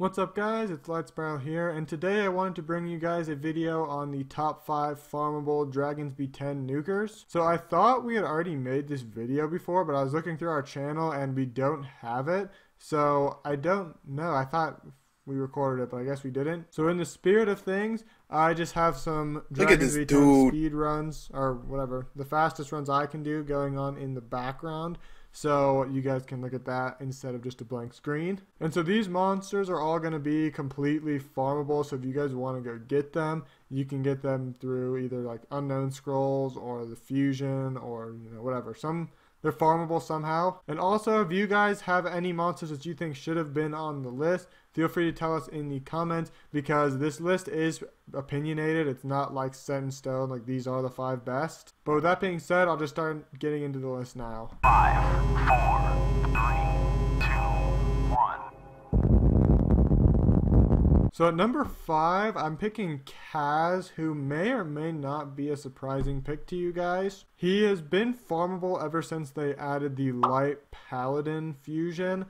What's up guys, it's Lightsparrow here, and today I wanted to bring you guys a video on the top 5 farmable Dragons B10 nukers. So I thought we had already made this video before, but I was looking through our channel and we don't have it. So I don't know, I thought we recorded it, but I guess we didn't. So in the spirit of things, I just have some Dragons B10 speed runs, or whatever, the fastest runs I can do going on in the background. So you guys can look at that instead of just a blank screen. And so these monsters are all going to be completely farmable. So if you guys want to go get them, you can get them through either like unknown scrolls or the fusion or whatever. They're farmable somehow. And also, if you guys have any monsters that you think should have been on the list, feel free to tell us in the comments, because this list is opinionated. It's not like set in stone, like these are the 5 best. But with that being said, I'll just start getting into the list now. 5, 4, 3, 2, 1. So at number 5, I'm picking Kaz, who may or may not be a surprising pick to you guys. He has been farmable ever since they added the light paladin fusion.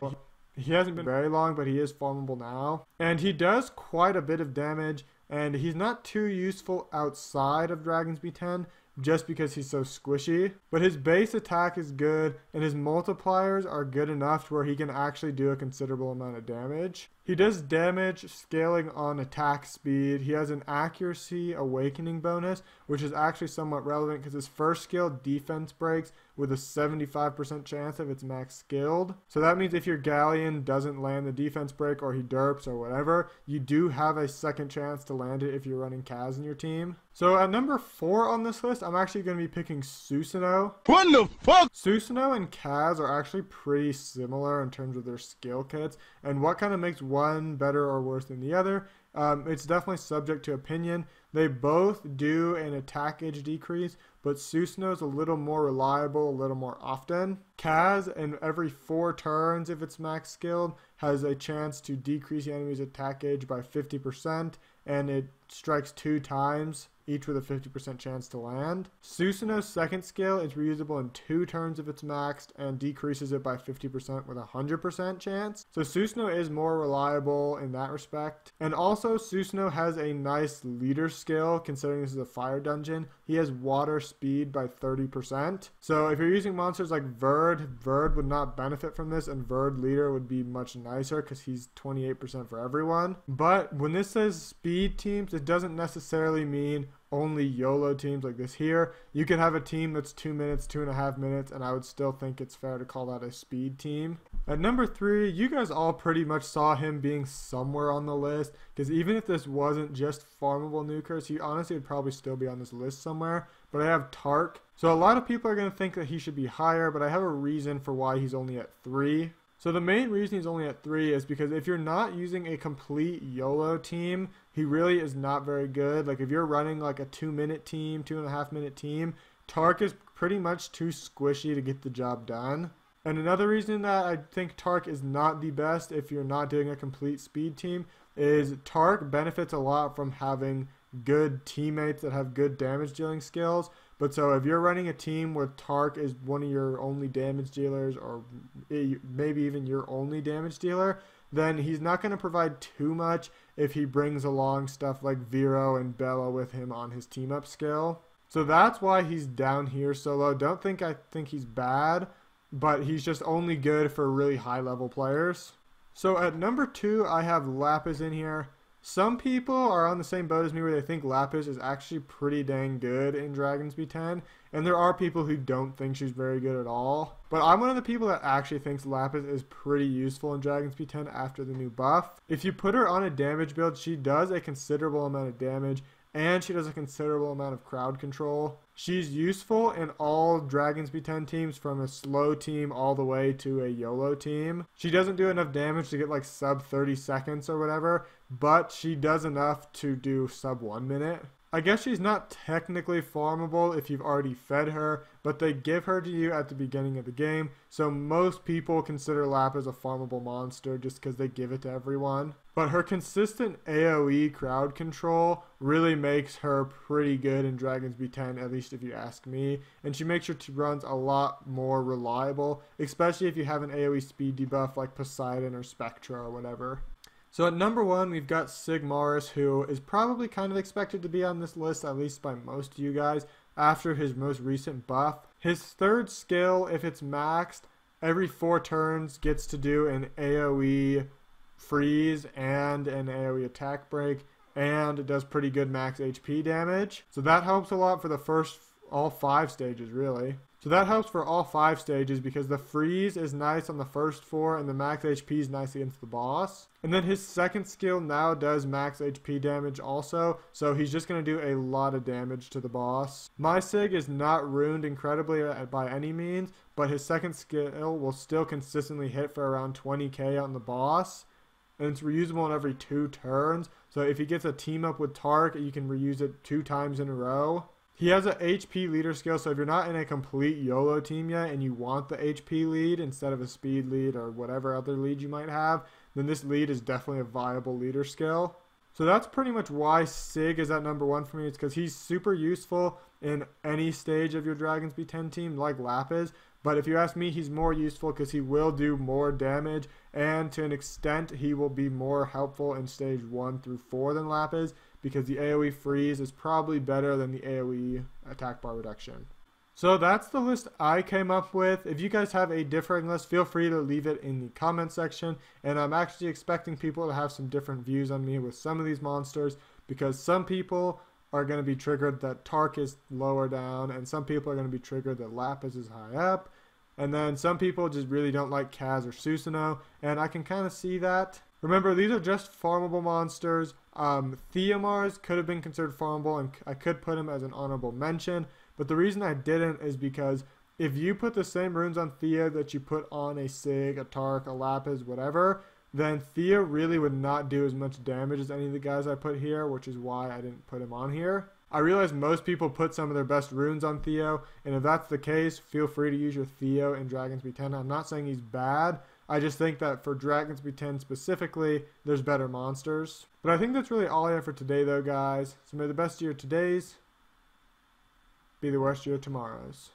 He hasn't been very long, but he is farmable now. And he does quite a bit of damage, and he's not too useful outside of Dragons B10 just because he's so squishy. But his base attack is good, and his multipliers are good enough to where he can actually do a considerable amount of damage. He does damage scaling on attack speed. He has an accuracy awakening bonus, which is actually somewhat relevant because his first skill, defense breaks, with a 75% chance if it's max skilled. So that means if your galleon doesn't land the defense break, or he derps or whatever, you do have a second chance to land it if you're running Kaz in your team. So at number 4 on this list, I'm actually going to be picking Susanoo. What the fuck? Susanoo and Kaz are actually pretty similar in terms of their skill kits, and what kind of makes one better or worse than the other. It's definitely subject to opinion. They both do an attack age decrease, but Susanoo is a little more reliable a little more often. Kaz, in every 4 turns, if it's max skilled, has a chance to decrease the enemy's attack age by 50%, and it strikes 2 times, each with a 50% chance to land. Susanoo's second skill is reusable in 2 turns if it's maxed, and decreases it by 50% with a 100% chance. So Susanoo is more reliable in that respect. And also, Susanoo has a nice leader skill, considering this is a fire dungeon. He has water speed by 30%. So if you're using monsters like Verd would not benefit from this, and Verd leader would be much nicer because he's 28% for everyone. But when this says speed teams, it doesn't necessarily mean only YOLO teams like this here. You could have a team that's 2 minutes, 2.5 minutes, and I would still think it's fair to call that a speed team. At number 3, you guys all pretty much saw him being somewhere on the list, because even if this wasn't just farmable nukers, he honestly would probably still be on this list somewhere. But I have Tark. So a lot of people are going to think that he should be higher, but I have a reason for why he's only at 3. So the main reason he's only at 3 is because if you're not using a complete YOLO team, he really is not very good. Like if you're running like a 2-minute team, 2.5-minute team, Tark is pretty much too squishy to get the job done. And another reason that I think Tark is not the best if you're not doing a complete speed team is Tark benefits a lot from having good teammates that have good damage dealing skills. But so if you're running a team where Tark is one of your only damage dealers, or maybe even your only damage dealer, then he's not going to provide too much if he brings along stuff like Vero and Bella with him on his team up skill. So that's why he's down here so low. I think he's bad, but he's just only good for really high level players. So at number 2, I have Lapis in here. Some people are on the same boat as me where they think Lapis is actually pretty dang good in Dragons B10, and there are people who don't think she's very good at all. But I'm one of the people that actually thinks Lapis is pretty useful in Dragons B10 after the new buff. If you put her on a damage build, she does a considerable amount of damage, and she does a considerable amount of crowd control. She's useful in all Dragons B10 teams, from a slow team all the way to a YOLO team. She doesn't do enough damage to get like sub 30 seconds or whatever, but she does enough to do sub 1 minute. I guess she's not technically farmable if you've already fed her, but they give her to you at the beginning of the game, so most people consider Lapis a farmable monster just because they give it to everyone. But her consistent AoE crowd control really makes her pretty good in Dragons B10, at least if you ask me, and she makes your runs a lot more reliable, especially if you have an AoE speed debuff like Poseidon or Spectra or whatever. So at number 1, we've got Sig Mars, who is probably kind of expected to be on this list, at least by most of you guys, after his most recent buff. His third skill, if it's maxed, every 4 turns gets to do an AoE freeze and an AoE attack break, and it does pretty good max HP damage. So that helps a lot for the first, all 5 stages really. So that helps for all 5 stages because the freeze is nice on the first 4 and the max HP is nice against the boss. And then his second skill now does max HP damage also, so he's just going to do a lot of damage to the boss. My Sig is not ruined incredibly by any means, but his second skill will still consistently hit for around 20k on the boss. And it's reusable in every 2 turns, so if he gets a team up with Tark, you can reuse it 2 times in a row. He has a HP leader skill, so if you're not in a complete YOLO team yet and you want the HP lead instead of a speed lead or whatever other lead you might have, then this lead is definitely a viable leader skill. So that's pretty much why Sig is at number 1 for me. It's because he's super useful in any stage of your Dragons B10 team, like Lapis. But if you ask me, he's more useful because he will do more damage, and to an extent, he will be more helpful in stage 1 through 4 than Lapis, because the AoE freeze is probably better than the AoE attack bar reduction. So that's the list I came up with. If you guys have a differing list, feel free to leave it in the comment section. And I'm actually expecting people to have some different views on me with some of these monsters, because some people are going to be triggered that Tark is lower down, and some people are going to be triggered that Lapis is high up. And then some people just really don't like Kaz or Susanoo, and I can kind of see that. Remember, these are just farmable monsters. Mars could have been considered farmable, and I could put him as an honorable mention. But the reason I didn't is because if you put the same runes on Thea that you put on a Sig, a Tark, a Lapis, whatever, then Thea really would not do as much damage as any of the guys I put here, which is why I didn't put him on here. I realize most people put some of their best runes on Theo, and if that's the case, feel free to use your Theo in Dragons B10. I'm not saying he's bad, I just think that for Dragons B10 specifically, there's better monsters. But I think that's really all I have for today though, guys. So may the best of your todays be the worst of your tomorrows.